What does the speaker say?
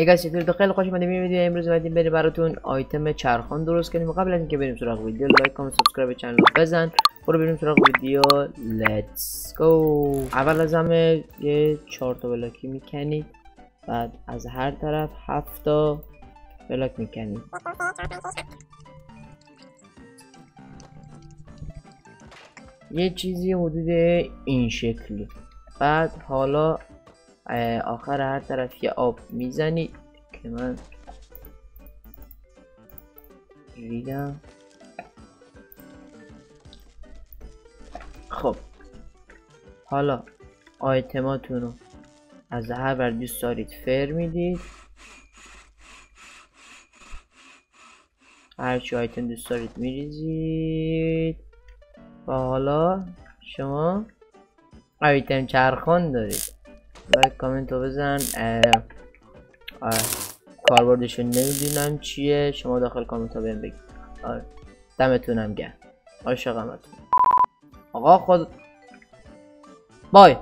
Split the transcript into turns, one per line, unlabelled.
اگه چطور خیلی خوش اومدید به ویدیو امروز اومدیم بریم براتون آیتم چرخان درست کنیم. قبل از اینکه بریم سراغ ویدیو لایک کامنت سابسکرایب چنل رو بزن. برو بریم سراغ ویدیو. لیتس گو. اول از همه یه 4 تا بلاکی میکنید، بعد از هر طرف 7 تا بلاک میکنید. یه چیزی حدود این شکلی. بعد حالا آخر هر طرف یه آب میزنید که من ریدم. خب حالا آیتماتون رو از هر بر دوست دارید فر میدید، هرچی آیتم دوست دارید میریزید و حالا شما آیتم چرخان دارید. لایک کامنت رو بزن. کاربردشون نمیدونم چیه، شما داخل کامنت ها بهم بگید. دمتونم گرم، عاشقمتون. آقا خود بای.